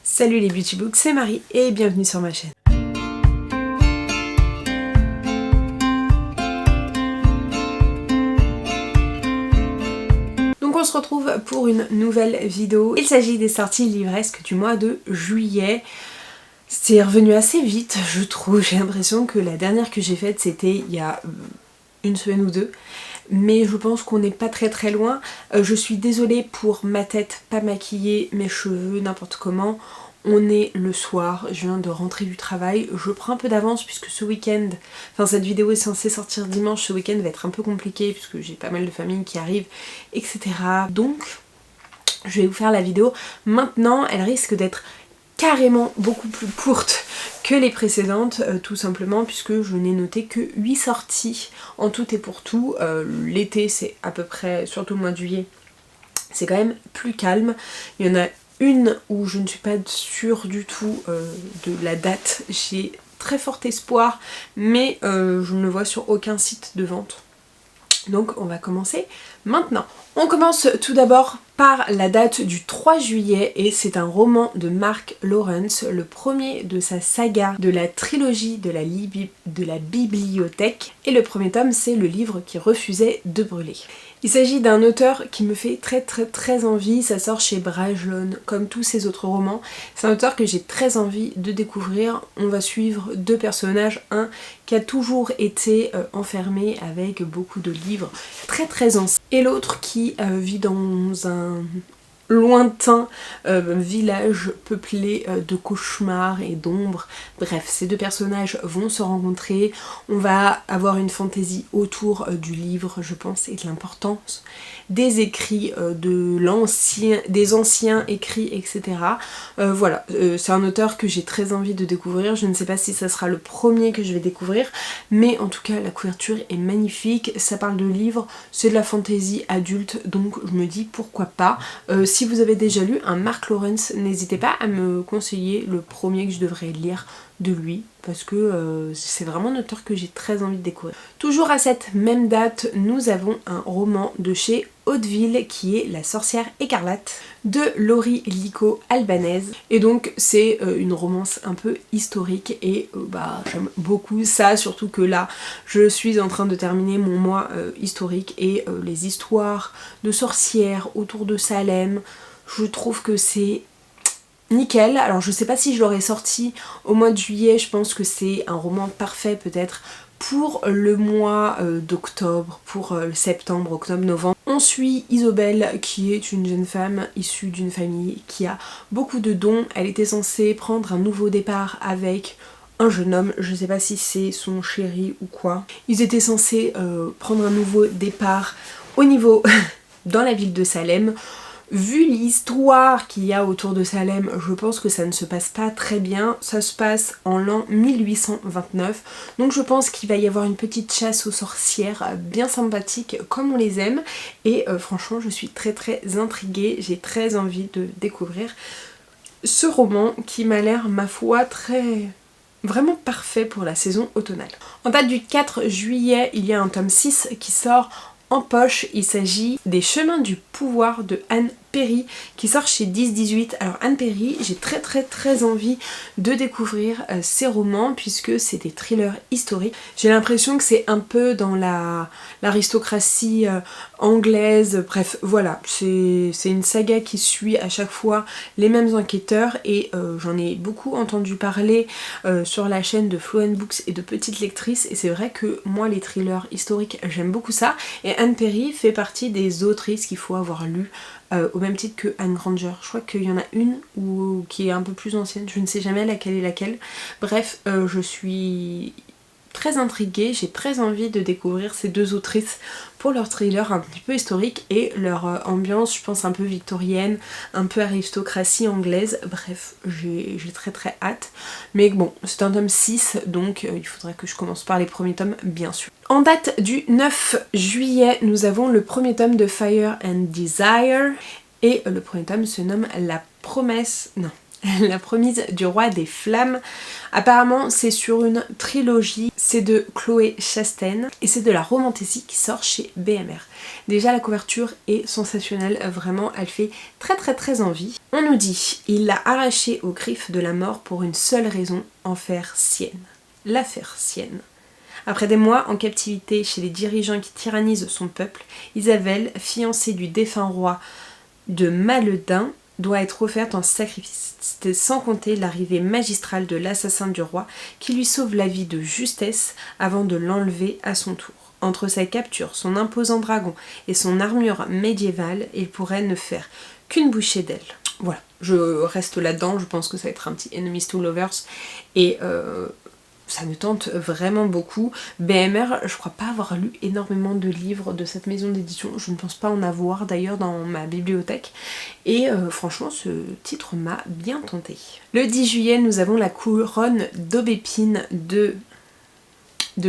Salut les Beauty Books, c'est Marie et bienvenue sur ma chaîne. Donc on se retrouve pour une nouvelle vidéo. Il s'agit des sorties livresques du mois de juillet. C'est revenu assez vite, je trouve. J'ai l'impression que la dernière que j'ai faite c'était il y a une semaine ou deux. Mais je pense qu'on n'est pas très loin. Je suis désolée pour ma tête pas maquillée, mes cheveux, n'importe comment. On est le soir, je viens de rentrer du travail, je prends un peu d'avance puisque ce week-end, enfin cette vidéo est censée sortir dimanche, ce week-end va être un peu compliqué puisque j'ai pas mal de familles qui arrivent, etc. Donc je vais vous faire la vidéo maintenant, elle risque d'être carrément beaucoup plus courte que les précédentes, tout simplement puisque je n'ai noté que 8 sorties en tout et pour tout. L'été c'est à peu près, surtout le mois de juillet, c'est quand même plus calme. Il y en a une où je ne suis pas sûre du tout de la date, j'ai très fort espoir mais je ne le vois sur aucun site de vente. Donc on va commencer maintenant. On commence tout d'abord par la date du 3 juillet et c'est un roman de Mark Lawrence, le premier de sa saga de la trilogie de la bibliothèque, et le premier tome c'est le livre qui refusait de brûler. Il s'agit d'un auteur qui me fait très envie, ça sort chez Brajlon comme tous ses autres romans. C'est un auteur que j'ai très envie de découvrir. On va suivre deux personnages, un qui a toujours été enfermé avec beaucoup de livres très anciens et l'autre qui vit dans un lointain village peuplé de cauchemars et d'ombres. Bref, ces deux personnages vont se rencontrer, on va avoir une fantaisie autour du livre, je pense, et de l'importance des écrits, des anciens écrits, etc. Voilà, c'est un auteur que j'ai très envie de découvrir, je ne sais pas si ça sera le premier que je vais découvrir, mais en tout cas la couverture est magnifique, ça parle de livres, c'est de la fantaisie adulte, donc je me dis pourquoi pas. Si vous avez déjà lu un Mark Lawrence, n'hésitez pas à me conseiller le premier que je devrais lire de lui, parce que c'est vraiment un auteur que j'ai très envie de découvrir. Toujours à cette même date, nous avons un roman de chez Hauteville qui est La sorcière écarlate de Laurie Lico Albanaise, et donc c'est une romance un peu historique et j'aime beaucoup ça, surtout que là je suis en train de terminer mon mois historique et les histoires de sorcières autour de Salem, je trouve que c'est nickel. Alors je sais pas si je l'aurais sorti au mois de juillet, je pense que c'est un roman parfait peut-être pour le mois d'octobre, pour le septembre, octobre, novembre. On suit Isobel qui est une jeune femme issue d'une famille qui a beaucoup de dons. Elle était censée prendre un nouveau départ avec un jeune homme, je sais pas si c'est son chéri ou quoi. Ils étaient censés prendre un nouveau départ au niveau dans la ville de Salem. Vu l'histoire qu'il y a autour de Salem, je pense que ça ne se passe pas très bien. Ça se passe en l'an 1829. Donc je pense qu'il va y avoir une petite chasse aux sorcières bien sympathique comme on les aime. Et franchement je suis très intriguée. J'ai très envie de découvrir ce roman qui m'a l'air, ma foi, vraiment parfait pour la saison automnale. En date du 4 juillet, il y a un tome 6 qui sort en poche. Il s'agit des Chemins du pouvoir de Anne Perry qui sort chez 10-18. Alors Anne Perry, j'ai très envie de découvrir ses romans puisque c'est des thrillers historiques. J'ai l'impression que c'est un peu dans l'aristocratie anglaise, bref voilà, c'est une saga qui suit à chaque fois les mêmes enquêteurs et j'en ai beaucoup entendu parler sur la chaîne de Flow & Books et de Petites Lectrices, et c'est vrai que moi les thrillers historiques j'aime beaucoup ça, et Anne Perry fait partie des autrices qu'il faut avoir lu au même titre que Anne Granger. Je crois qu'il y en a une qui est un peu plus ancienne, je ne sais jamais laquelle est laquelle. Bref, je suis très intriguée, j'ai très envie de découvrir ces deux autrices pour leur thriller un petit peu historique et leur ambiance, je pense, un peu victorienne, un peu aristocratie anglaise. Bref, j'ai très hâte. Mais bon, c'est un tome 6, donc il faudrait que je commence par les premiers tomes, bien sûr. En date du 9 juillet, nous avons le premier tome de Fire and Desire. Et le premier tome se nomme La promesse... Non. La promise du roi des flammes. Apparemment c'est sur une trilogie, c'est de Chloé Chastaine et c'est de la romantésie qui sort chez BMR. Déjà la couverture est sensationnelle, vraiment elle fait très envie. On nous dit, il l'a arrachée aux griffes de la mort pour une seule raison, en faire sienne. L'affaire sienne. Après des mois en captivité chez les dirigeants qui tyrannisent son peuple, Isabelle, fiancée du défunt roi de Maledun, doit être offerte en sacrifice. C'était sans compter l'arrivée magistrale de l'assassin du roi qui lui sauve la vie de justesse avant de l'enlever à son tour. Entre sa capture, son imposant dragon et son armure médiévale, il pourrait ne faire qu'une bouchée d'aile. Voilà, je reste là-dedans, je pense que ça va être un petit Enemies to Lovers et ça me tente vraiment beaucoup. BMR, je crois pas avoir lu énormément de livres de cette maison d'édition, je ne pense pas en avoir d'ailleurs dans ma bibliothèque et franchement ce titre m'a bien tenté. Le 10 juillet nous avons La couronne d'aubépine de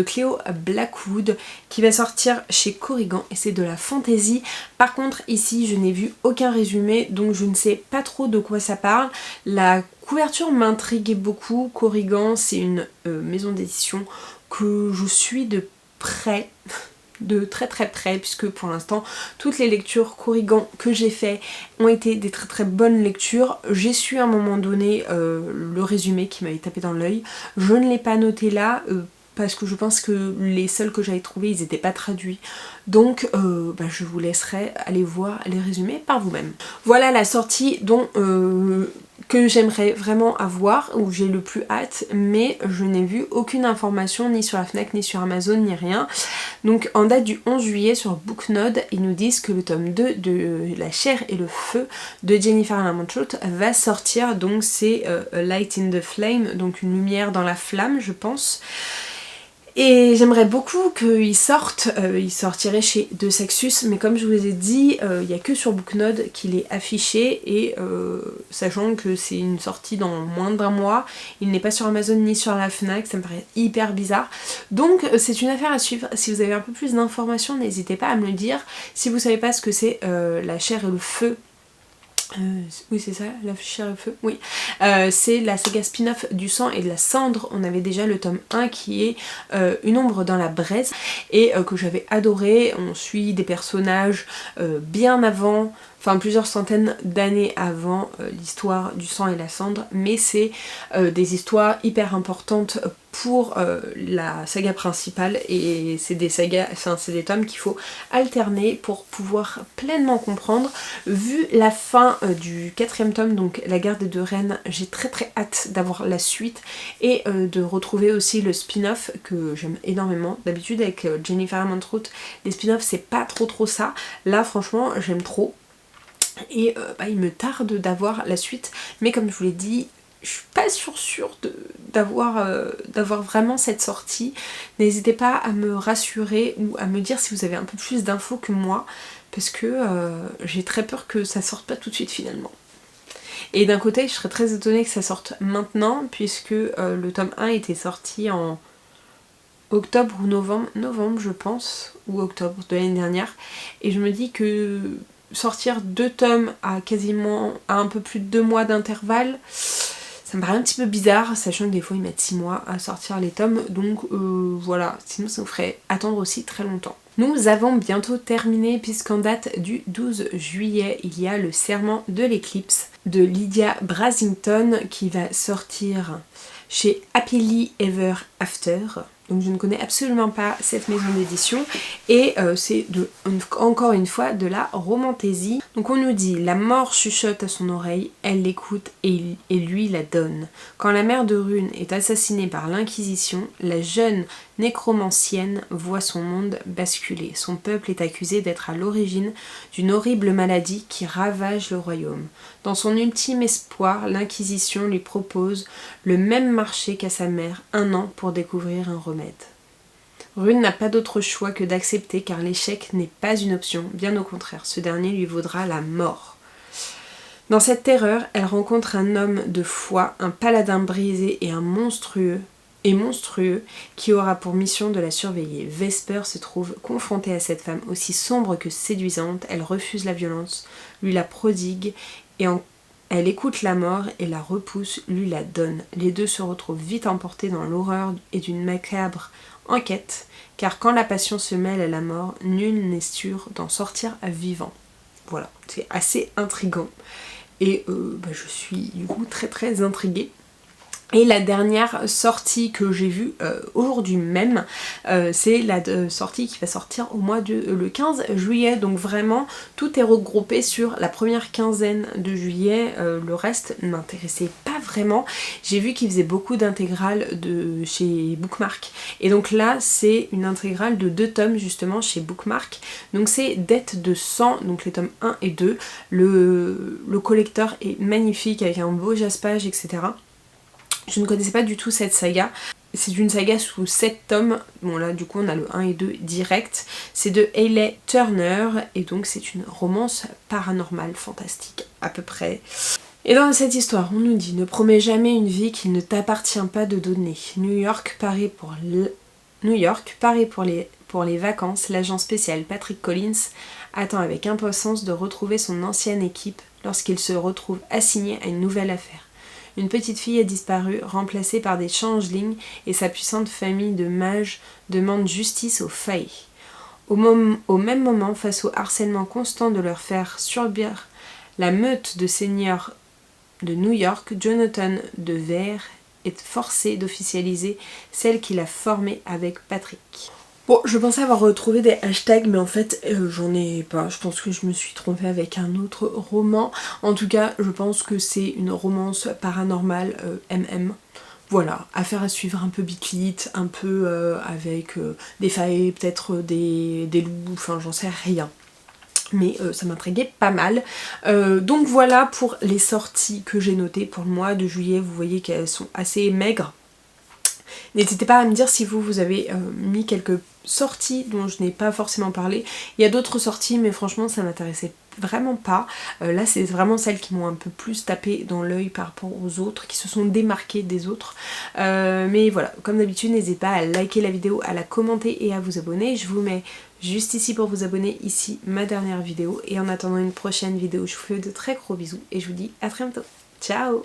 Cléo Blackwood qui va sortir chez Corrigan et c'est de la fantasy. Par contre ici je n'ai vu aucun résumé donc je ne sais pas trop de quoi ça parle. La couverture m'intriguait beaucoup. Corrigan c'est une maison d'édition que je suis de près, de très près, puisque pour l'instant toutes les lectures Corrigan que j'ai fait ont été des très bonnes lectures. J'ai su à un moment donné le résumé qui m'avait tapé dans l'œil, je ne l'ai pas noté là parce que je pense que les seuls que j'avais trouvés ils n'étaient pas traduits, donc je vous laisserai aller voir les résumés par vous-même. Voilà la sortie dont que j'aimerais vraiment avoir, où j'ai le plus hâte, mais je n'ai vu aucune information ni sur la Fnac ni sur Amazon ni rien. Donc en date du 11 juillet sur Booknode, ils nous disent que le tome 2 de La chair et le feu de Jennifer Lamontrout va sortir, donc c'est A Light in the Flame, donc une lumière dans la flamme je pense. Et j'aimerais beaucoup qu'il sorte, il sortirait chez De Saxus, mais comme je vous ai dit, il n'y a que sur Booknode qu'il est affiché, et sachant que c'est une sortie dans moins d'un mois, il n'est pas sur Amazon ni sur la Fnac, ça me paraît hyper bizarre. Donc c'est une affaire à suivre. Si vous avez un peu plus d'informations, n'hésitez pas à me le dire. Si vous savez pas ce que c'est La chair et le feu, oui c'est ça, La chair et le feu, oui. C'est la saga spin-off du sang et de la cendre. On avait déjà le tome 1 qui est Une ombre dans la braise et que j'avais adoré. On suit des personnages bien avant, enfin plusieurs centaines d'années avant l'histoire du sang et la cendre, mais c'est des histoires hyper importantes pour la saga principale, et c'est des sagas, enfin c'est des tomes qu'il faut alterner pour pouvoir pleinement comprendre. Vu la fin du 4e tome, donc La guerre des deux reines, j'ai très hâte d'avoir la suite et de retrouver aussi le spin-off que j'aime énormément. D'habitude avec Jennifer Lamontrout, les spin-offs c'est pas trop ça. Là franchement j'aime trop. Et il me tarde d'avoir la suite, mais comme je vous l'ai dit, je suis pas sûre d'avoir vraiment cette sortie. N'hésitez pas à me rassurer ou à me dire si vous avez un peu plus d'infos que moi, parce que j'ai très peur que ça sorte pas tout de suite finalement. Et d'un côté je serais très étonnée que ça sorte maintenant, puisque le tome 1 était sorti en octobre ou novembre je pense, ou octobre de l'année dernière, et je me dis que sortir 2 tomes à quasiment à un peu plus de 2 mois d'intervalle, ça me paraît un petit peu bizarre, sachant que des fois ils mettent 6 mois à sortir les tomes, donc voilà, sinon ça nous ferait attendre aussi très longtemps. Nous avons bientôt terminé, puisqu'en date du 12 juillet, il y a Le serment de l'éclipse de Lydia Brasington qui va sortir chez Happily Ever After. Donc je ne connais absolument pas cette maison d'édition, et c'est encore une fois de la romantésie. Donc on nous dit: la mort chuchote à son oreille, elle l'écoute et lui la donne. Quand la mère de Rune est assassinée par l'Inquisition, la jeune nécromancienne voit son monde basculer. Son peuple est accusé d'être à l'origine d'une horrible maladie qui ravage le royaume. Dans son ultime espoir, l'Inquisition lui propose le même marché qu'à sa mère, 1 an pour découvrir un remède. Rune n'a pas d'autre choix que d'accepter, car l'échec n'est pas une option, bien au contraire, ce dernier lui vaudra la mort. Dans cette terreur, elle rencontre un homme de foi, un paladin brisé et monstrueux qui aura pour mission de la surveiller. Vesper se trouve confrontée à cette femme aussi sombre que séduisante. Elle refuse la violence, lui la prodigue Elle écoute la mort et la repousse, lui la donne. Les deux se retrouvent vite emportés dans l'horreur et d'une macabre enquête, car quand la passion se mêle à la mort, nul n'est sûr d'en sortir vivant. Voilà, c'est assez intriguant. Et je suis du coup très très intriguée. Et la dernière sortie que j'ai vue aujourd'hui même, c'est la sortie qui va sortir au mois le 15 juillet. Donc vraiment, tout est regroupé sur la première quinzaine de juillet. Le reste ne m'intéressait pas vraiment. J'ai vu qu'ils faisaient beaucoup d'intégrales de chez Bookmark. Et donc là, c'est une intégrale de 2 tomes justement chez Bookmark. Donc c'est Dette de sang, donc les tomes 1 et 2. Le collecteur est magnifique avec un beau jaspage, etc. Je ne connaissais pas du tout cette saga. C'est une saga sous 7 tomes. Bon là du coup on a le 1 et 2 direct. C'est de Hayley Turner et donc c'est une romance paranormale fantastique à peu près. Et dans cette histoire on nous dit: ne promets jamais une vie qu'il ne t'appartient pas de donner. New York, Paris pour les vacances. L'agent spécial Patrick Collins attend avec impatience de retrouver son ancienne équipe lorsqu'il se retrouve assigné à une nouvelle affaire. Une petite fille a disparu, remplacée par des changelings, et sa puissante famille de mages demande justice aux Fae. Au même moment, face au harcèlement constant de leur faire subir la meute de seigneurs de New York, Jonathan de Vere est forcé d'officialiser celle qu'il a formée avec Patrick. Bon, je pensais avoir retrouvé des hashtags, mais en fait, j'en ai pas. Je pense que je me suis trompée avec un autre roman. En tout cas, je pense que c'est une romance paranormale MM. Voilà, affaire à suivre, un peu bitlit, un peu avec des failles, peut-être des loups, enfin j'en sais rien. Mais ça m'intriguait pas mal. Donc voilà pour les sorties que j'ai notées pour le mois de juillet. Vous voyez qu'elles sont assez maigres. N'hésitez pas à me dire si vous avez mis quelques sorties dont je n'ai pas forcément parlé. Il y a d'autres sorties mais franchement ça m'intéressait vraiment pas. Là c'est vraiment celles qui m'ont un peu plus tapé dans l'œil par rapport aux autres, qui se sont démarquées des autres. Mais voilà, comme d'habitude n'hésitez pas à liker la vidéo, à la commenter et à vous abonner. Je vous mets juste ici pour vous abonner, ici ma dernière vidéo. Et en attendant une prochaine vidéo, je vous fais de très gros bisous et je vous dis à très bientôt. Ciao!